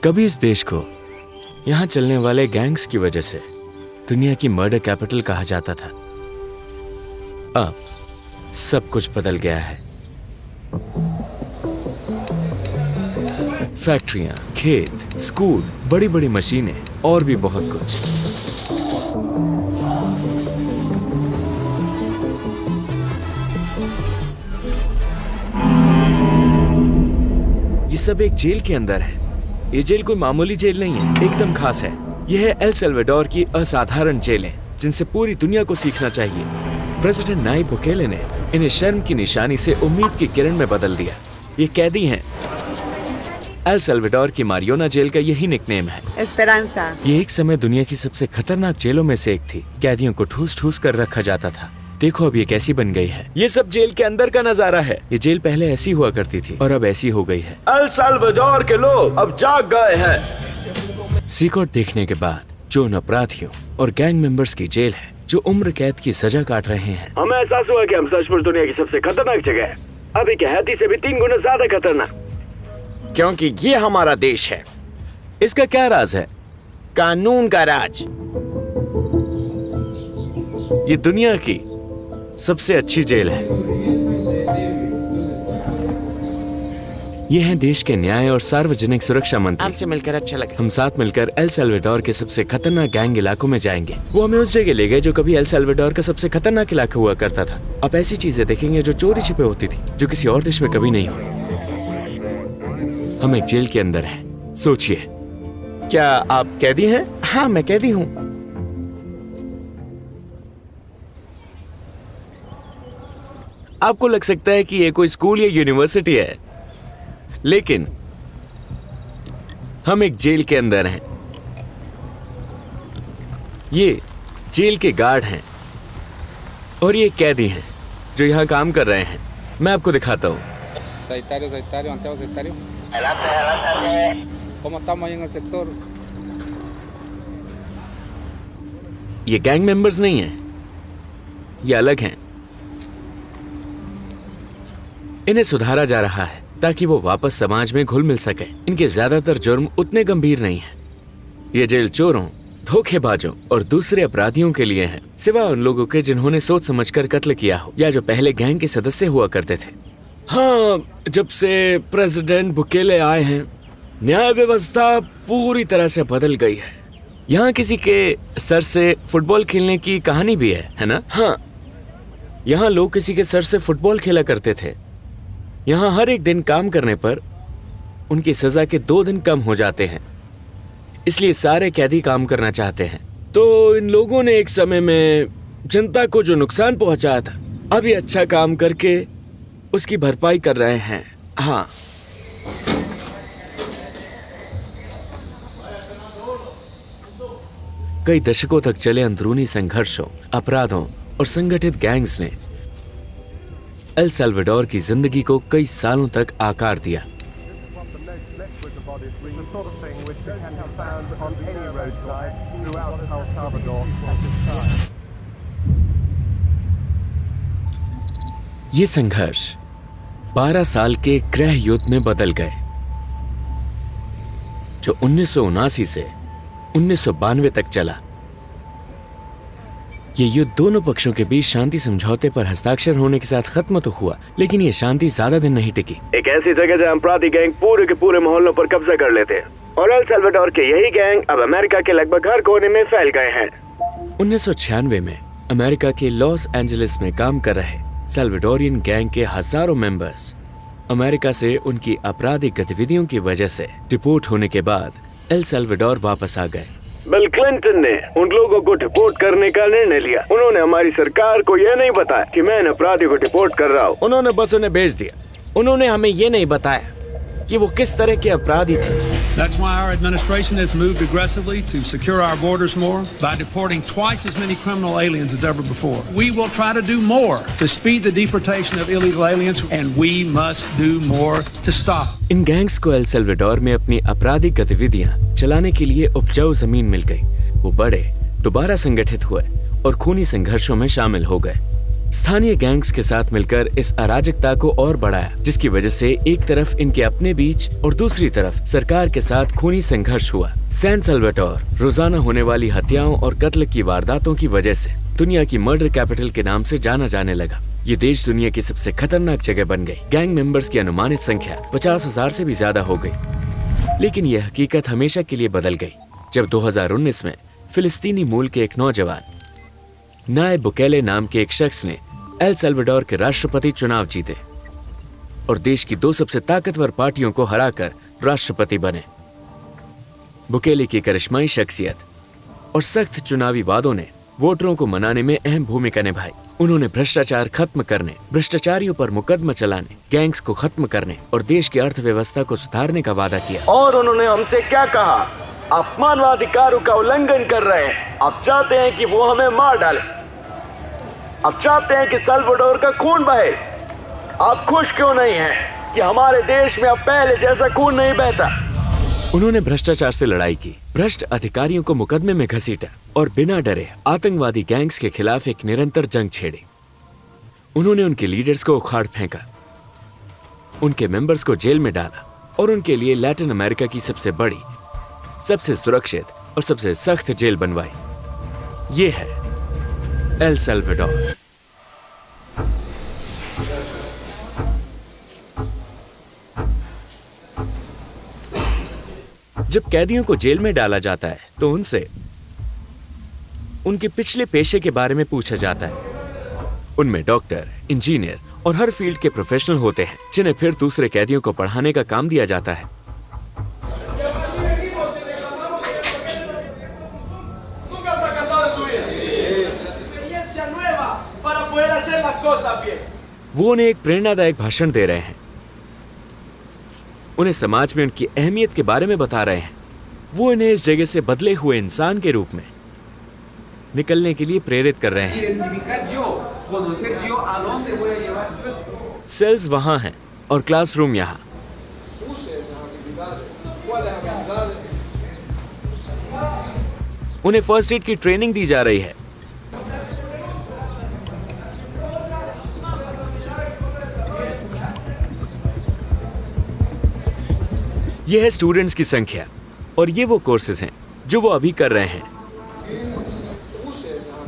कभी इस देश को यहाँ चलने वाले गैंग्स की वजह से दुनिया की मर्डर कैपिटल कहा जाता था। अब सब कुछ बदल गया है। फैक्ट्रियां, खेत, स्कूल, बड़ी बड़ी मशीनें और भी बहुत कुछ। ये सब एक जेल के अंदर है। ये जेल कोई मामूली जेल नहीं है, एकदम खास है। यह है एल साल्वाडोर की असाधारण जेलें, जिनसे पूरी दुनिया को सीखना चाहिए। प्रेसिडेंट नाइब बुकेले ने इन्हें शर्म की निशानी से उम्मीद की किरण में बदल दिया। ये कैदी हैं। एल साल्वाडोर की मारियोना जेल का यही निकनेम है, एस्पेरांसा। ये एक समय दुनिया की सबसे खतरनाक जेलों में से एक थी। कैदियों को ठूस ठूस कर रखा जाता था। देखो अब ये कैसी बन गई है। ये सब जेल के अंदर का नजारा है। ये जेल पहले ऐसी हुआ करती थी और अब ऐसी हो गई है। एल साल्वाडोर के लोग अब जाग गए हैं। सीकोट देखने के बाद जो उन अपराधियों और गैंग मेंबर्स की जेल है जो उम्र कैद की सजा काट रहे हैं, हमें एहसास हुआ कि हम सचमुच दुनिया की सबसे खतरनाक जगह है। अभी के हैती से भी 3 गुना ज्यादा खतरनाक, क्योंकि ये हमारा देश है। इसका क्या राज है? कानून का राज। ये दुनिया की सबसे अच्छी जेल है। ये हैं देश के न्याय और सार्वजनिक सुरक्षा मंत्री। आपसे मिलकर अच्छा लगा। हम साथ मिलकर एल साल्वाडोर के सबसे खतरनाक गैंग इलाकों में जाएंगे। वो हमें उस जगह ले गए जो कभी एल साल्वाडोर का सबसे खतरनाक इलाका हुआ करता था। आप ऐसी चीजें देखेंगे जो चोरी छिपे होती थी, जो किसी और देश में कभी नहीं हुई। हम एक जेल के अंदर हैं। सोचिए, क्या आप कैदी हैं? हाँ, मैं कैदी हूँ। आपको लग सकता है कि ये कोई स्कूल या यूनिवर्सिटी है, लेकिन हम एक जेल के अंदर हैं। ये जेल के गार्ड हैं और ये कैदी हैं जो यहाँ काम कर रहे हैं। मैं आपको दिखाता हूँ। ये गैंग मेंबर्स नहीं हैं, ये अलग हैं। इन्हें सुधारा जा रहा है ताकि वो वापस समाज में घुल मिल सके। इनके ज्यादातर जुर्म उतने गंभीर नहीं हैं। ये जेल चोरों, धोखेबाजों और दूसरे अपराधियों के लिए है, सिवाय उन लोगों के जिन्होंने सोच समझकर कत्ल किया हो या जो पहले गैंग के सदस्य हुआ करते थे। हाँ, जब से प्रेसिडेंट बुकेले आए हैं, न्याय व्यवस्था पूरी तरह से बदल गई है। यहाँ किसी के सर से फुटबॉल खेलने की कहानी भी है ना? हाँ, यहाँ लोग किसी के सर से फुटबॉल खेला करते थे। यहाँ हर एक दिन काम करने पर उनकी सजा के 2 दिन कम हो जाते हैं, इसलिए सारे कैदी काम करना चाहते हैं। तो इन लोगों ने एक समय में जनता को जो नुकसान पहुंचाया था, अब ये अच्छा काम करके उसकी भरपाई कर रहे हैं। हाँ, कई दशकों तक चले अंदरूनी संघर्षों, अपराधों और संगठित गैंग्स ने एल साल्वाडोर की जिंदगी को कई सालों तक आकार दिया। ये संघर्ष 12 साल के गृह युद्ध में बदल गए, जो 1979 से 1992 तक चला। ये युद्ध दोनों पक्षों के बीच शांति समझौते पर हस्ताक्षर होने के साथ खत्म तो हुआ, लेकिन ये शांति ज्यादा दिन नहीं टिकी। एक ऐसी जगह जहाँ अपराधी गैंग पूरे के पूरे मोहल्लों पर कब्जा कर लेते हैं, और एल साल्वाडोर के यही गैंग अब अमेरिका के लगभग हर कोने में फैल गए हैं। 1996 में अमेरिका के लॉस एंजलिस में काम कर रहे साल्वाडोरियन गैंग के हजारों मेंबर्स अमेरिका से उनकी आपराधिक गतिविधियों की वजह से डिपोर्ट होने के बाद एल साल्वाडोर वापस आ गए। बिल क्लिंटन ने उन लोगों को डिपोर्ट करने का निर्णय लिया। उन्होंने हमारी सरकार को यह नहीं बताया कि मैं इन अपराधियों को डिपोर्ट कर रहा हूँ। उन्होंने बस उन्हें भेज दिया। उन्होंने हमें ये नहीं बताया कि वो किस तरह के अपराधी थे। That's why our administration has moved aggressively to secure our borders more by deporting twice as many criminal aliens as ever before. We will try to do more to speed the deportation of illegal aliens, and we must do more to stop. In gangs को El Salvador में अपनी आपराधिक गतिविधियां चलाने के लिए उपजाऊ जमीन मिल गई। वो बड़े, दोबारा संगठित हुए और खूनी संघर्षों में शामिल हो गए। स्थानीय गैंग्स के साथ मिलकर इस अराजकता को और बढ़ाया, जिसकी वजह से एक तरफ इनके अपने बीच और दूसरी तरफ सरकार के साथ खूनी संघर्ष हुआ। सैन साल्वाडोर रोजाना होने वाली हत्याओं और कत्ल की वारदातों की वजह से दुनिया की मर्डर कैपिटल के नाम से जाना जाने लगा। ये देश दुनिया की सबसे खतरनाक जगह बन गई। गैंग मेंबर्स की अनुमानित संख्या 50,000 से भी ज्यादा हो गई। लेकिन यह हकीकत हमेशा के लिए बदल गई जब 2019 में फिलिस्तीनी मूल के एक नौजवान नायब बुकेले नाम के एक शख्स ने एल साल्वाडोर के राष्ट्रपति चुनाव जीते और देश की दो सबसे ताकतवर पार्टियों को हराकर राष्ट्रपति बने। बुकेले की करिश्माई शख्सियत और सख्त चुनावी वादों ने वोटरों को मनाने में अहम भूमिका निभाई। उन्होंने भ्रष्टाचार खत्म करने, भ्रष्टाचारियों पर मुकदमा चलाने, गैंग्स को खत्म करने और देश की अर्थव्यवस्था को सुधारने का वादा किया। और उन्होंने हमसे क्या कहा? आप मानवाधिकारों का उल्लंघन कर रहे हैं। आप चाहते हैं कि वो हमें मार डाले। आप चाहते हैं कि साल्वाडोर का खून बहे। आप खुश क्यों नहीं हैं कि हमारे देश में अब पहले जैसा खून नहीं बहता? उन्होंने भ्रष्टाचार से लड़ाई की, भ्रष्ट अधिकारियों को मुकदमे में घसीटा और बिना डरे आतंकवादी गैंग्स के खिलाफ एक निरंतर जंग छेड़ी। उन्होंने उनके लीडर्स को उखाड़ फेंका, उनके मेंबर्स को जेल में डाला और उनके लिए लैटिन अमेरिका की सबसे बड़ी, सबसे सुरक्षित और सबसे सख्त जेल बनवाई। ये है एल साल्वाडोर। जब कैदियों को जेल में डाला जाता है तो उनसे उनके पिछले पेशे के बारे में पूछा जाता है। उनमें डॉक्टर, इंजीनियर और हर फील्ड के प्रोफेशनल होते हैं, जिन्हें फिर दूसरे कैदियों को पढ़ाने का काम दिया जाता है। वो उन्हें एक प्रेरणादायक भाषण दे रहे हैं, उन्हें समाज में उनकी अहमियत के बारे में बता रहे हैं। वो इन्हें इस जगह से बदले हुए इंसान के रूप में निकलने के लिए प्रेरित कर रहे हैं। सेल्स वहां हैं और क्लासरूम यहां। उन्हें फर्स्ट एड की ट्रेनिंग दी जा रही है। यह है स्टूडेंट्स की संख्या और ये वो कोर्सेज हैं जो वो अभी कर रहे हैं।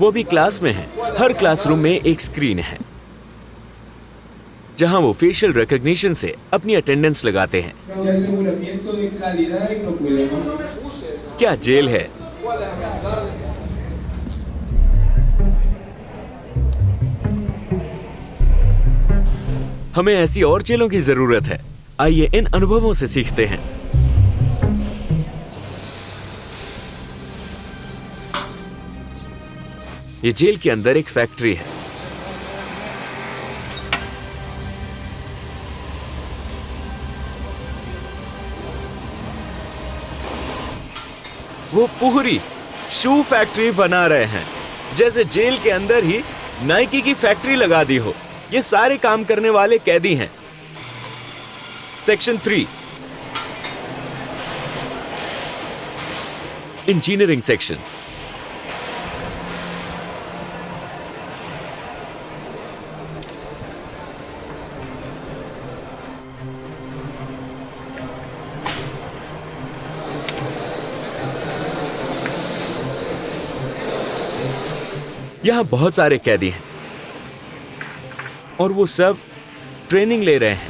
वो भी क्लास में हैं। हर क्लासरूम में एक स्क्रीन है जहां वो फेशियल रिकॉग्निशन से अपनी अटेंडेंस लगाते हैं। क्या जेल है? हमें ऐसी और जेलों की जरूरत है। आइए इन अनुभवों से सीखते हैं। ये जेल के अंदर एक फैक्ट्री है। वो पूरी शू फैक्ट्री बना रहे हैं, जैसे जेल के अंदर ही नाइकी की फैक्ट्री लगा दी हो। ये सारे काम करने वाले कैदी हैं। Section 3 engineering section. यहां बहुत सारे कैदी हैं और वो सब ट्रेनिंग ले रहे हैं।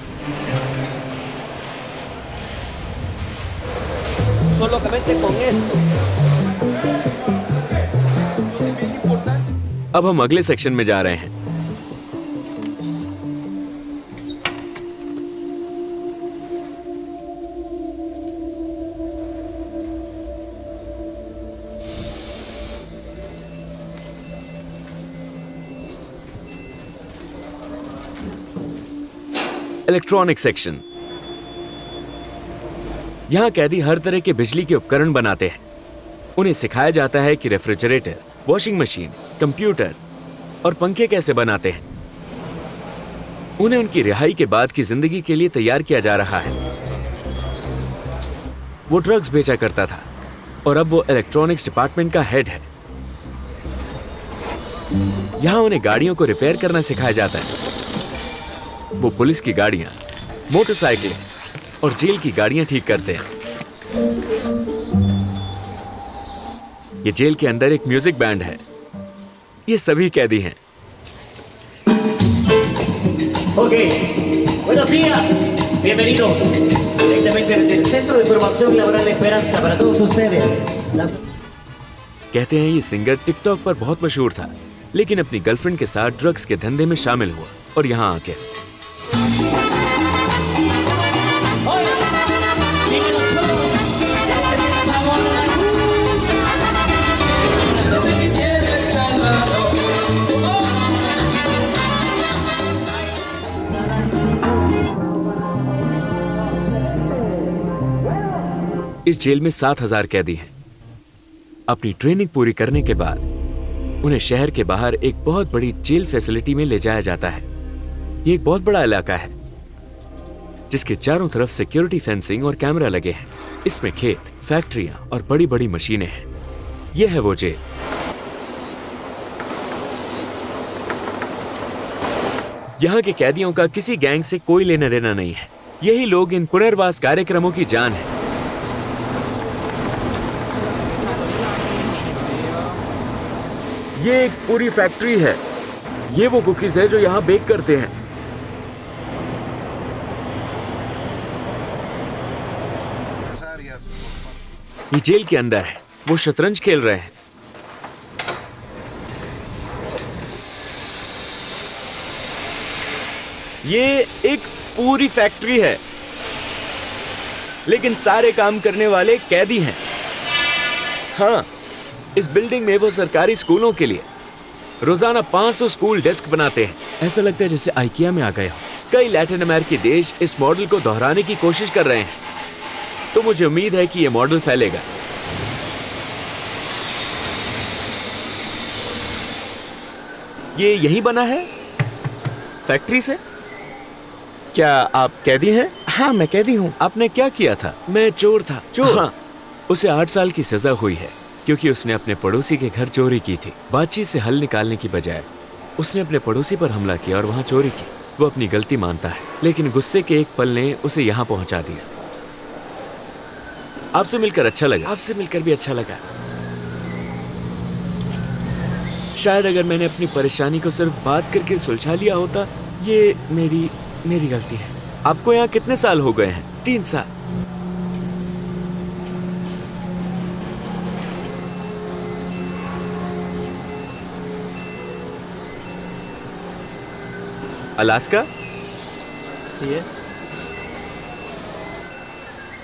अब हम अगले सेक्शन में जा रहे हैं। Electronic section. यहां कैदी हर तरह के बिजली के उपकरण बनाते हैं। उन्हें सिखाया जाता है कि रेफ्रिजरेटर, वॉशिंग मशीन, कंप्यूटर और पंखे कैसे बनाते हैं। उन्हें उनकी रिहाई के बाद की जिंदगी के लिए तैयार किया जा रहा है। वो ड्रग्स बेचा करता था और अब वो इलेक्ट्रॉनिक्स डिपार्टमेंट का हेड है। यहाँ उन्हें गाड़ियों को रिपेयर करना सिखाया जाता है। वो पुलिस की गाड़ियां, मोटरसाइकिलें और जेल की गाड़ियां ठीक करते हैं। ये जेल के अंदर एक म्यूजिक बैंड है। ये सभी कैदी हैं। Ok, buenos días, bienvenidos directamente desde el Centro de Formación Laboral de Esperanza para todos ustedes. कहते हैं ये सिंगर टिकटॉक पर बहुत मशहूर था, लेकिन अपनी गर्लफ्रेंड के साथ ड्रग्स के धंधे में शामिल हुआ और यहाँ आके इस जेल में 7,000 कैदी हैं। अपनी ट्रेनिंग पूरी करने के बाद उन्हें शहर के बाहर एक बहुत बड़ी जेल फैसिलिटी में ले जाया जाता है। ये एक बहुत बड़ा इलाका है जिसके चारों तरफ सिक्योरिटी फेंसिंग और कैमरा लगे हैं। इसमें खेत, फैक्ट्रियां और बड़ी बड़ी मशीनें हैं। यह है वो जेल। यहाँ के कैदियों का किसी गैंग से कोई लेना देना नहीं है। यही लोग इन पुनर्वास कार्यक्रमों की जान है। ये एक पूरी फैक्ट्री है। ये वो कुकीज है जो यहाँ बेक करते हैं। ये जेल के अंदर है। वो शतरंज खेल रहे हैं। ये एक पूरी फैक्ट्री है, लेकिन सारे काम करने वाले कैदी हैं। हाँ, इस बिल्डिंग में वो सरकारी स्कूलों के लिए रोजाना 500 स्कूल डेस्क बनाते हैं। ऐसा लगता है जैसे आइकिया में आ गए हो। कई लैटिन अमेरिकी देश इस मॉडल को दोहराने की कोशिश कर रहे हैं, तो मुझे उम्मीद है कि ये मॉडल फैलेगा। ये यहीं बना है, फैक्ट्री से। क्या आप कैदी हैं? हाँ, मैं कैदी हूँ। आपने क्या किया था? मैं चोर था। चोर? हाँ। उसे 8 साल की सजा हुई है क्योंकि उसने अपने पड़ोसी के घर चोरी की थी। बातचीत से हल निकालने की बजाय उसने अपने पड़ोसी पर हमला किया और वहां चोरी की। वो अपनी गलती मानता है, लेकिन गुस्से के एक पल ने उसे यहाँ पहुंचा दिया। आपसे मिलकर अच्छा लगा। आपसे मिलकर भी अच्छा लगा। शायद अगर मैंने अपनी परेशानी को सिर्फ बात करके सुलझा लिया होता। ये मेरी गलती है। आपको यहाँ कितने साल हो गए हैं? 3 साल। अलास्का?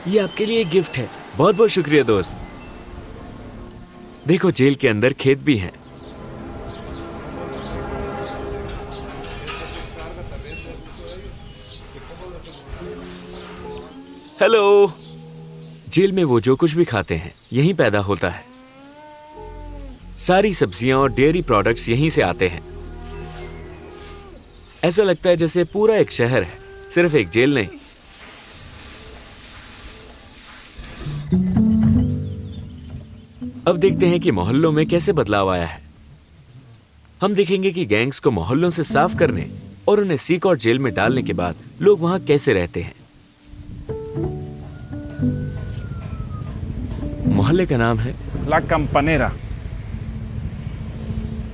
ये आपके लिए एक गिफ्ट है। बहुत बहुत शुक्रिया दोस्त। देखो, जेल के अंदर खेत भी हैं। हेलो। जेल में वो जो कुछ भी खाते हैं यहीं पैदा होता है। सारी सब्जियां और डेयरी प्रोडक्ट्स यहीं से आते हैं। ऐसा लगता है जैसे पूरा एक शहर है, सिर्फ एक जेल नहीं। अब देखते हैं कि मोहल्लों में कैसे बदलाव आया है। हम देखेंगे कि गैंग्स को मोहल्लों से साफ करने और उन्हें सीक और जेल में डालने के बाद लोग वहां कैसे रहते हैं। मोहल्ले का नाम है ला कैंपनेरा।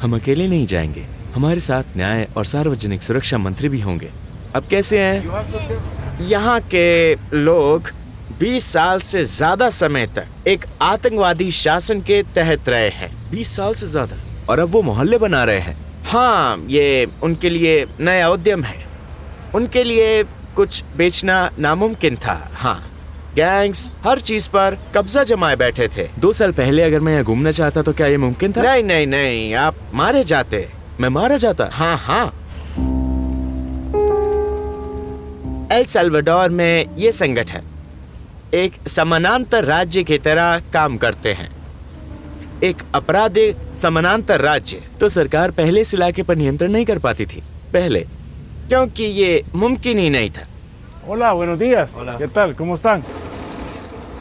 हम अकेले नहीं जाएंगे, हमारे साथ न्याय और सार्वजनिक सुरक्षा मंत्री भी होंगे। अब कैसे हैं? यहाँ के लोग 20 साल से ज्यादा समय तक एक आतंकवादी शासन के तहत रहे हैं। 20 साल से ज्यादा। और अब वो मोहल्ले बना रहे हैं। हाँ, ये उनके लिए नया उद्यम है। उनके लिए कुछ बेचना नामुमकिन था। हाँ, गैंग्स हर चीज पर कब्जा जमाए बैठे थे। 2 साल पहले अगर मैं यहाँ घूमना चाहता तो क्या ये मुमकिन था? नहीं नहीं नहीं, आप मारे जाते। मैं मारा जाता? हाँ हाँ। एल साल्वाडोर में ये संगठन एक समानांतर राज्य की तरह काम करते हैं। एक आपराधिक समानांतर राज्य। तो सरकार पहले इस इलाके पर नियंत्रण नहीं कर पाती थी पहले, क्योंकि ये मुमकिन ही नहीं था। Hola, buenos días. ¿Qué tal? ¿Cómo están?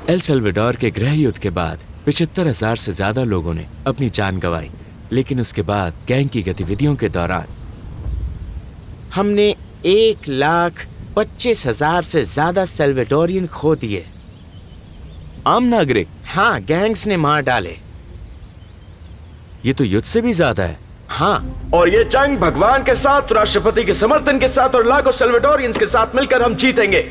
El Salvador के गृह युद्ध के बाद 75,000 से ज्यादा लोगों ने अपनी जान गंवाई। लेकिन उसके बाद गैंग की गतिविधियों के दौरान हमने 1,25,000 से ज्यादा सेल्वेडोरियन खो दिए। आम नागरिक, हाँ, गैंग्स ने मार डाले। ये तो युद्ध से भी ज्यादा है। हाँ, और ये जंग भगवान के साथ, राष्ट्रपति के समर्थन के साथ और लाखों सेल्वेडोरियंस के साथ मिलकर हम जीतेंगे।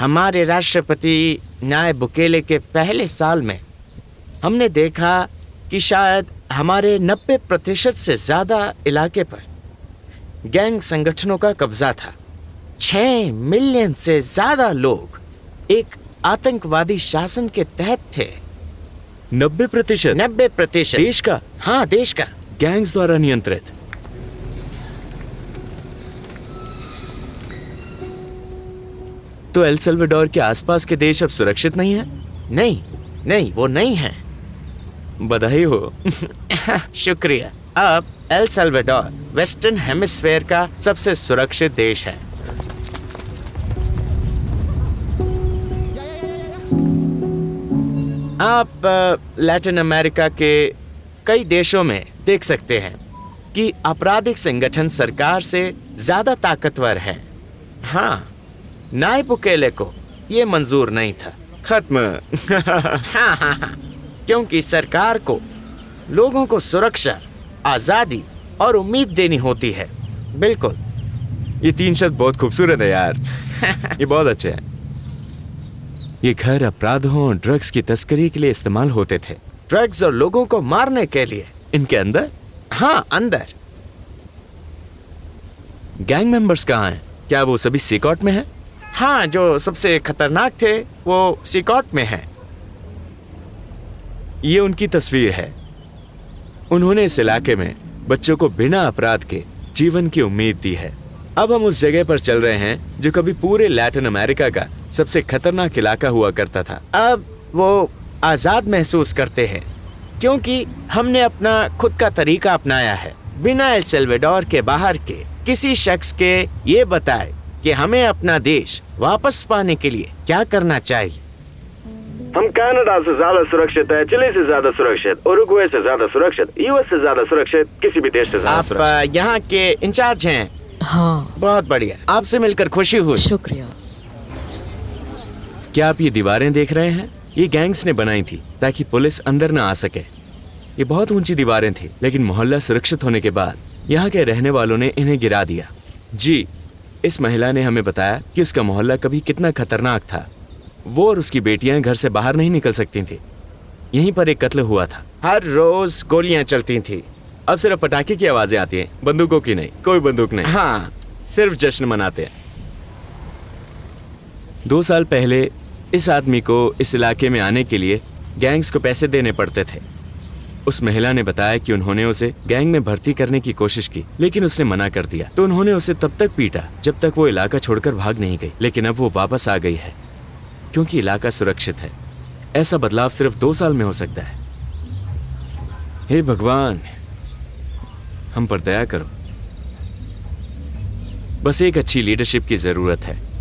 हमारे राष्ट्रपति नायब बुकेले के पहले साल में हमने देखा कि शायद हमारे 90% से ज्यादा इलाके पर गैंग संगठनों का कब्जा था। 6 मिलियन से ज्यादा लोग एक आतंकवादी शासन के तहत थे। 90%? 90% देश का? हाँ, देश का। गैंग्स द्वारा नियंत्रित। तो एल सल्वाडोर के आसपास के देश अब सुरक्षित नहीं है? नहीं, नहीं, वो नहीं है। बधाई हो। शुक्रिया। अब एल सल्वाडोर वेस्टर्न हेमिस्फेयर का सबसे सुरक्षित देश है। आप लैटिन अमेरिका के कई देशों में देख सकते हैं कि आपराधिक संगठन सरकार से ज्यादा ताकतवर है। हाँ, नायब बुकेले को ये मंजूर नहीं था। खत्म। हाँ, क्योंकि सरकार को लोगों को सुरक्षा, आजादी और उम्मीद देनी होती है। बिल्कुल। ये 3 शब्द बहुत खूबसूरत है यार। ये बहुत अच्छे हैं। ये घर अपराधों और ड्रग्स की तस्करी के लिए इस्तेमाल होते थे। ड्रग्स और लोगों को मारने के लिए। इनके अंदर? हाँ, अंदर। गैंग मेंबर्स कहाँ हैं? क्या वो सभी सीकॉट में हैं? हाँ, जो सबसे खतरनाक थे वो सीकॉट में हैं। ये उनकी तस्वीर है। उन्होंने इस इलाके में बच्चों को बिना अपराध के जीवन की उम्मीद दी है। अब हम उस जगह पर चल रहे हैं जो कभी पूरे लैटिन अमेरिका का सबसे खतरनाक इलाका हुआ करता था। अब वो आजाद महसूस करते हैं क्योंकि हमने अपना खुद का तरीका अपनाया है, बिना एल सल्वाडोर के बाहर के किसी शख्स के ये बताए कि हमें अपना देश वापस पाने के लिए क्या करना चाहिए। हम कनाडा से ज्यादा सुरक्षित है, चिली से ज्यादा सुरक्षित, उरुग्वे से ज्यादा सुरक्षित, यूएस से ज्यादा सुरक्षित, किसी भी देश से ज्यादा आप सुरक्षित। यहाँ के इंचार्ज हैं। हाँ, बहुत बढ़िया, आपसे मिलकर खुशी हुई। शुक्रिया। क्या आप ये दीवारें देख रहे हैं? ये गैंग्स ने बनाई थी ताकि पुलिस अंदर ना आ सके। ये बहुत ऊंची दीवारें थी, लेकिन मोहल्ला सुरक्षित होने के बाद यहाँ के रहने वालों ने इन्हें गिरा दिया। जी, इस महिला ने हमें बताया कि उसका मोहल्ला कभी कितना खतरनाक था। वो और उसकी बेटियां घर से बाहर नहीं निकल सकती थी। यहीं पर एक कत्ल हुआ था। हर रोज गोलियां चलती थी। अब सिर्फ पटाखे की आवाजें आती हैं, बंदूकों की नहीं। कोई बंदूक नहीं। हाँ, सिर्फ जश्न मनाते हैं। 2 साल पहले इस आदमी को इस इलाके में आने के लिए गैंग्स को पैसे देने पड़ते थे। उस महिला ने बताया कि उन्होंने उसे गैंग में भर्ती करने की कोशिश की, लेकिन उसने मना कर दिया। तो उन्होंने उसे तब तक पीटा जब तक वो इलाका छोड़कर भाग नहीं गई। लेकिन अब वो वापस आ गई है क्योंकि इलाका सुरक्षित है। ऐसा बदलाव सिर्फ 2 साल में हो सकता है। हे भगवान, हम पर दया करो। बस एक अच्छी लीडरशिप की जरूरत है।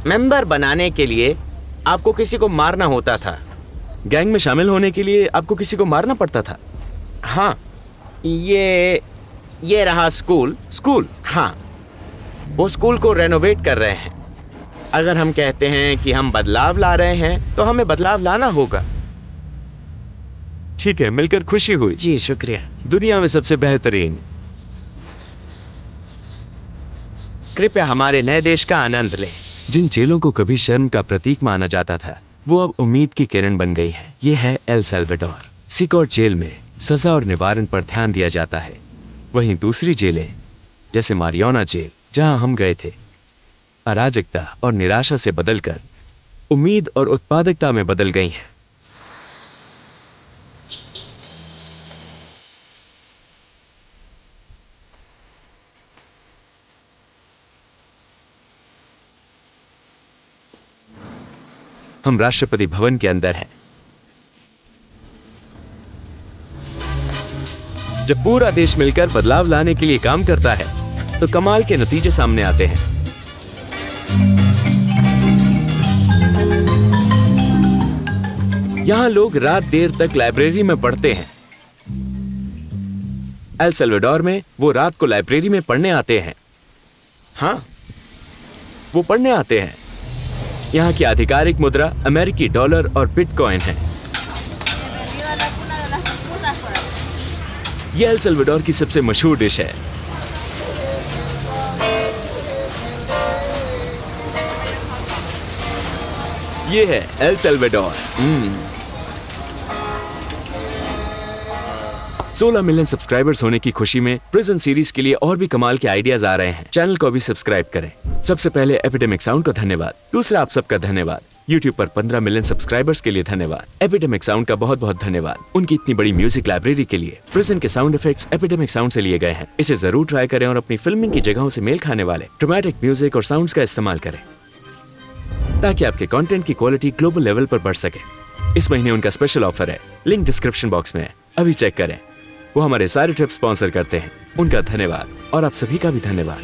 मेंबर बनाने के लिए आपको किसी को मारना होता था। गैंग में शामिल होने के लिए आपको किसी को मारना पड़ता था। हाँ, ये रहा स्कूल। स्कूल? हाँ, वो स्कूल को रेनोवेट कर रहे हैं। अगर हम कहते हैं कि हम बदलाव ला रहे हैं तो हमें बदलाव लाना होगा। ठीक है, मिलकर खुशी हुई। जी, शुक्रिया। दुनिया में सबसे बेहतरीन। कृपया हमारे नए देश का आनंद लें। जिन जेलों को कभी शर्म का प्रतीक माना जाता था, वो अब उम्मीद की किरण बन गई है। ये है एल सल्वाडोर। सिकॉट जेल में सजा और निवारण पर ध्यान दिया जाता है। वहीं दूसरी जेलें, जैसे मारियाना जेल जहां हम गए थे, अराजकता और निराशा से बदलकर उम्मीद और उत्पादकता में बदल गई हैं। हम राष्ट्रपति भवन के अंदर हैं। जब पूरा देश मिलकर बदलाव लाने के लिए काम करता है तो कमाल के नतीजे सामने आते हैं। यहां लोग रात देर तक लाइब्रेरी में पढ़ते हैं। एल सल्वाडोर में वो रात को लाइब्रेरी में पढ़ने आते हैं। हाँ, वो पढ़ने आते हैं। यहाँ की आधिकारिक मुद्रा अमेरिकी डॉलर और बिटकॉइन है। ये एल सल्वाडोर की सबसे मशहूर डिश है। ये है एल सल्वाडोर। 16 मिलियन सब्सक्राइबर्स होने की खुशी में प्रिजन सीरीज के लिए और भी कमाल के आइडियाज आ रहे हैं। चैनल को भी सब्सक्राइब करें। सबसे पहले एपिडेमिक साउंड को धन्यवाद। दूसरा आप सबका धन्यवाद। YouTube पर 15 मिलियन सब्सक्राइबर्स के लिए धन्यवाद। एपिडेमिक साउंड का बहुत बहुत धन्यवाद। उनकी इतनी बड़ी म्यूजिक लाइब्रेरी के लिए। प्रिजन के साउंड इफेक्ट्स एपिडेमिक साउंड से लिए गए हैं। इसे जरूर ट्राई करें और अपनी फिल्मिंग की जगहों से मेल खाने वाले ड्रामेटिक म्यूजिक और साउंड्स का इस्तेमाल करें ताकि आपके कंटेंट की क्वालिटी ग्लोबल लेवल पर बढ़ सके। इस महीने उनका स्पेशल ऑफर है, लिंक डिस्क्रिप्शन बॉक्स में है, अभी चेक करें। वो हमारे सारे ट्रिप स्पॉन्सर करते हैं। उनका धन्यवाद और आप सभी का भी धन्यवाद।